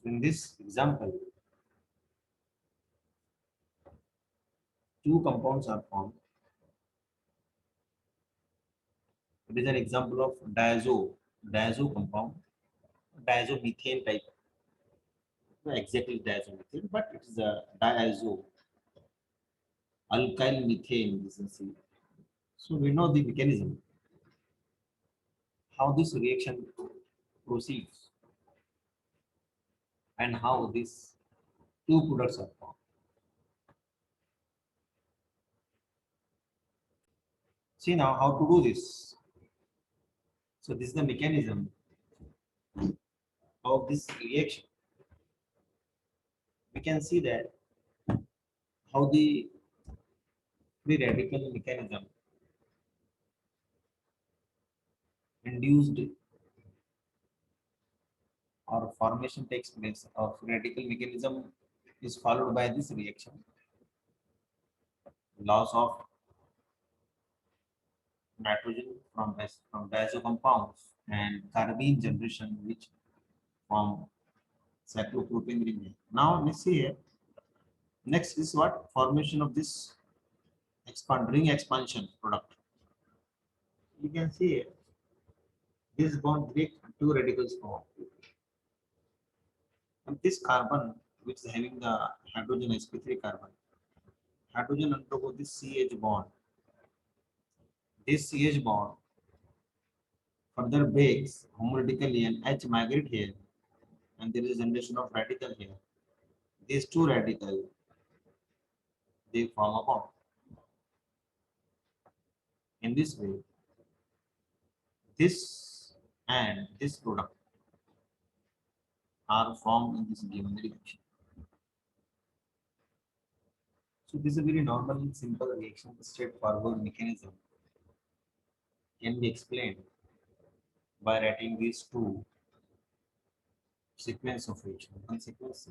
In this example, two compounds are formed. It is an example of diazo compound, diazomethane type. Not exactly diazomethane, but it is a diazo alkyl methane. This is it. So we know the mechanism, how this reaction proceeds, and how these two products are formed. See now how to do this. So this is the mechanism of this reaction. We can see that how the free radical mechanism induced or formation takes place of radical mechanism is followed by this reaction. Loss of nitrogen from diazo compounds and carbene generation which form cyclopropane ring. Now let's see here. Next is what? Formation of this ring expansion product. You can see here, this bond break two radicals form. And this carbon, which is having the hydrogen sp3 carbon, hydrogen undergo this CH bond. This CH bond further breaks homogenetically and H migrate here, and there is a generation of radical here. These two radicals they form a bond. In this way, this and this product are formed in this given reaction. So this is a very normal, simple reaction, straightforward mechanism can be explained by writing these two sequence of reaction, one sequence.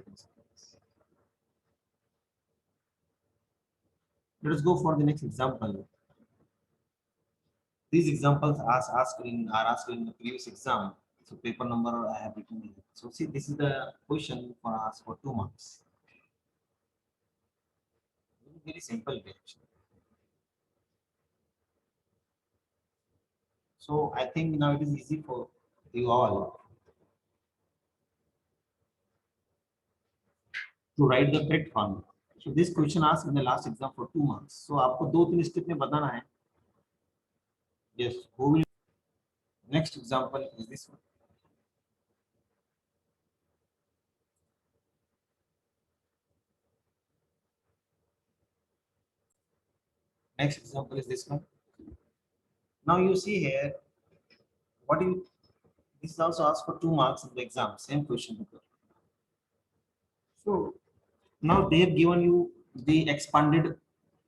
Let us go for the next example. These examples are asked in the previous exam. So paper number I have written here. So see, this is the question for us for 2 marks. Very simple reaction. So I think now it is easy for you all to write the correct formula. So this question asked in the last exam for 2 marks. So आपको 2-3 step में बताना है. Yes, who will? Next example is this one. Next example is this one. Now you see here, what you this is also asked for 2 marks in the exam, same question paper. So now they have given you the expanded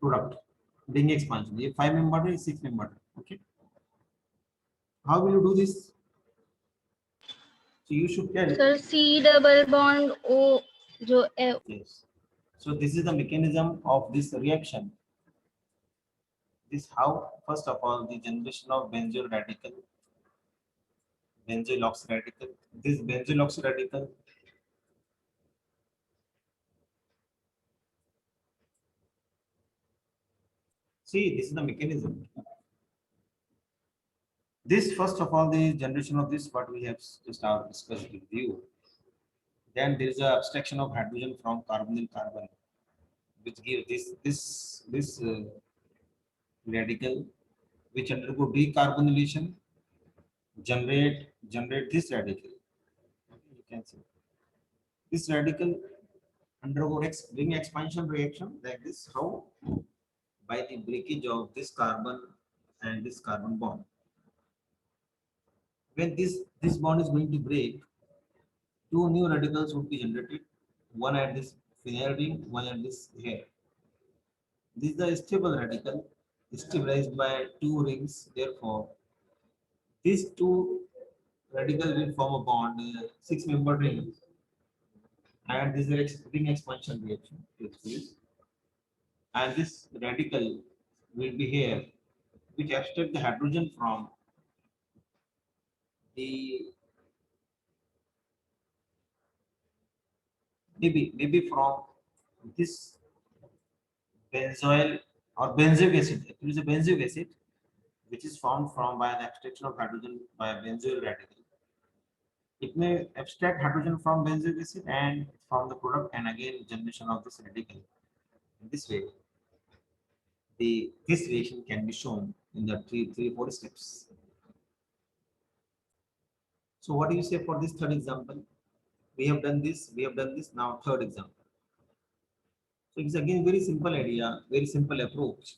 product, ring expansion. ये 5 member है, 6 member. Okay. How will you do this? So you should tell. Sir, C double bond O जो Yes. So this is the mechanism of this reaction. This how, first of all, the generation of benzoyl radical, benzoyl oxide radical. This benzoyl oxide radical see, this is the mechanism. This, first of all, the generation of this, what we have just discussed with you. Then there is a abstraction of hydrogen from carbonyl carbon, which gives this radical, which undergo decarbonylation, generate this radical. You can see this radical undergo ring expansion reaction like this. How? By the breakage of this carbon and this carbon bond. When this bond is going to break, two new radicals would be generated, one at this phenyl ring, one at this here. This is a stable radical, stabilized by two rings. Therefore, these two radicals will form a bond, 6-member ring, and this is ring expansion reaction takes place. And this radical will be here, which abstract the hydrogen from the maybe from this benzoyl or benzoic acid. It is a benzoic acid which is formed from by the extraction of hydrogen by a benzoyl radical. It may abstract hydrogen from benzoic acid and from the product, and again generation of this radical. In this way, this reaction can be shown in the three, 4 steps. So what do you say for this third example? We have done this. Now third example. So it's again very simple idea, very simple approach.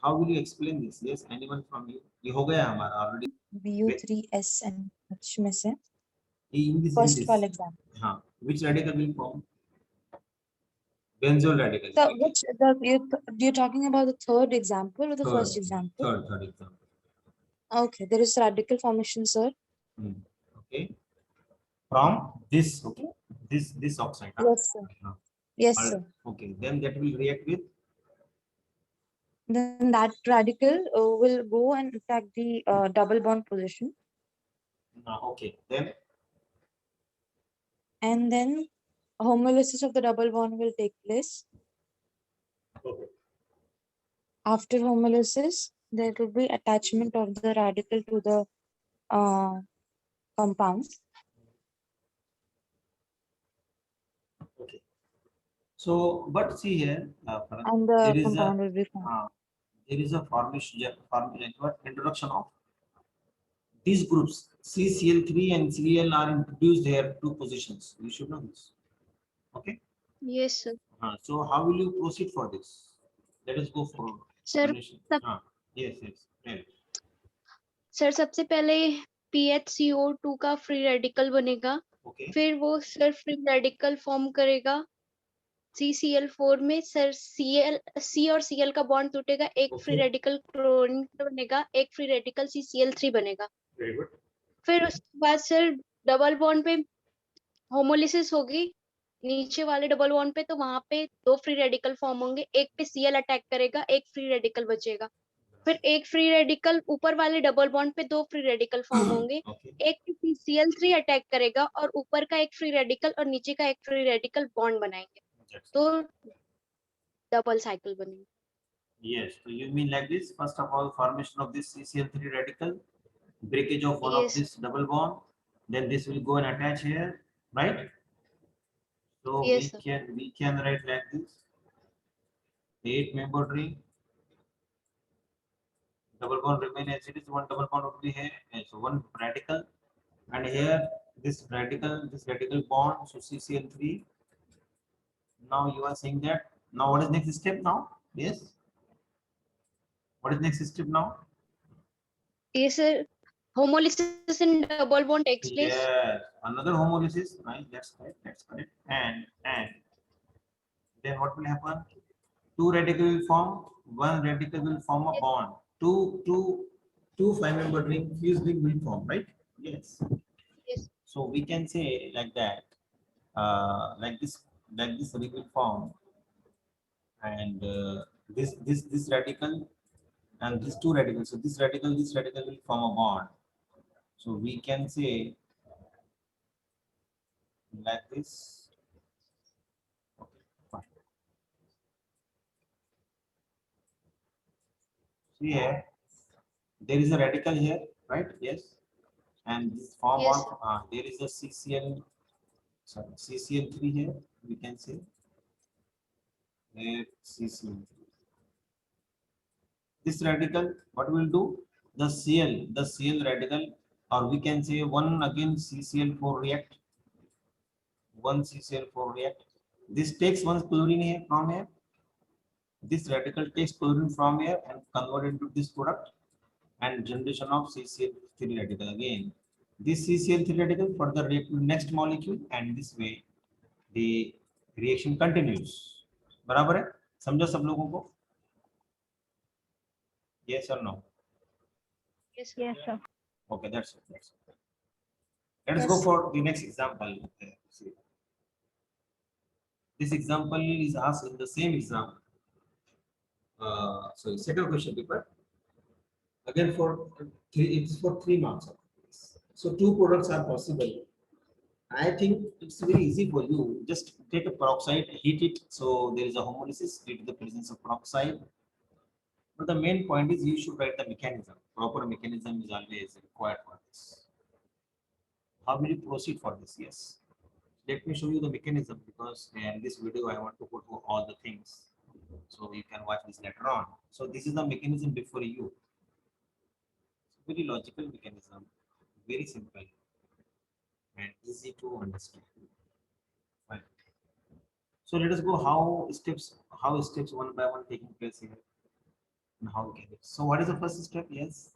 How will you explain this? Yes, anyone from you? ये हो गया हमारा already. BU3SNH में से In this, first वाला example. हाँ, which radical will form? Benzoyl radical. So you're talking about the third example or the first example? Third example. Okay, there is radical formation, sir. Okay. From this, okay, this oxide. Yes, sir. Yes, sir. Okay, then that will react with. Then that radical will go and attack the double bond position. Okay, then. And then homolysis of the double bond will take place. Okay. After homolysis, there will be attachment of the radical to the compound. Okay. So, but see here, And the compound will be formed. there is a formation introduction of these groups CCl3 and Cl are introduced here, 2 positions. You should know this. Okay. Yes, sir. So how will you proceed for this? Let us go for. Sir, yes. Right. Sir सबसे पहले PHCO2 का free radical बनेगा. Okay. फिर वो sir free radical form करेगा CCl4 में. Sir C और Cl का बॉन्ड टूटेगा, एक फ्री रेडिकल क्लोरीन का बनेगा, एक फ्री रेडिकल CCl3 बनेगा. Very good. फिर उसके बाद सर डबल बॉन्ड पे होमोलिसिस होगी नीचे वाले डबल बॉन्ड पे, तो वहां पे 2 फ्री रेडिकल फॉर्म होंगे, एक पे Cl अटैक करेगा, एक फ्री रेडिकल बचेगा. फिर एक फ्री रेडिकल ऊपर वाले डबल बॉन्ड पे 2 फ्री रेडिकल फॉर्म होंगे, एक पे Cl3 अटैक करेगा और ऊपर का एक फ्री रेडिकल और नीचे का एक फ्री रेडिकल बॉन्ड बनाएंगे, तो डबल साइकिल बनेगी. Yes, so you mean like this. First of all, formation of this CCl3 radical, breakage of one of this double bond, then this will go and attach here, right? So yes, we can write like this: 8-membered ring. Double bond remain as it is. One double bond would be here, and so one radical, and here this radical bond. So CCl3. Now you are saying that. Now what is next step now? Yes. What is next step now? Yes, sir. Homolysis in double bond takes place. Yes, another homolysis. Right, that's correct. And then what will happen? 2 radical will form. 1 radical will form a bond. Two 5-membered ring, fused ring will form. Right? Yes. Yes. So we can say like that. Like this ring will form, and this radical and these 2 radicals. So this radical will form a bond. So we can say like this. Okay, fine. See here, there is a radical here, right? Yes. And this form Yes, of there is a CCl3 here. We can say CCl3. This radical, what will do? The Cl radical, or we can say one again CCl4 react. One CCl4 react. This takes one chlorine here from here. This radical takes chlorine from here and convert into this product, and generation of CCl3 radical again. This CCl3 radical further react to next molecule, and this way the reaction continues. बराबर है? समझा सब लोगों को? Yes or no? Yes, sir. Okay, that's it. Let us go for the next example. See. This example is asked in the same exam. So second question paper. Again for 3, it's for 3 marks. So 2 products are possible, I think it's very easy for you. Just take a peroxide, heat it, so there is a homolysis due to the presence of peroxide. But the main point is you should write the mechanism. Proper mechanism is always required for this. How will you proceed for this? Yes. Let me show you the mechanism, because in this video I want to go through all the things. So you can watch this later on. So this is the mechanism before you. Very logical mechanism, very simple and easy to understand. Fine. So let us go how steps one by one taking place here and how we can do. So what is the first step? Yes.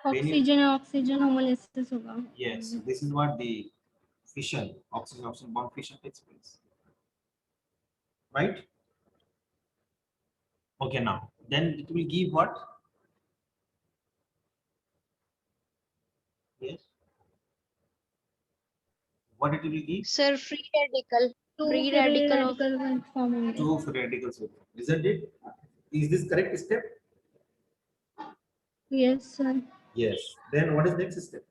Oxygen homolysis होगा. Yes. This is what the fission, oxygen bond fission takes place. Right? Okay, now then it will give what? Yes. What it will give? Sir, free radical. Free radical of form होंगे. Two free radicals. Isn't it? Is this correct step? Yes sir. Yes. Then what is next step?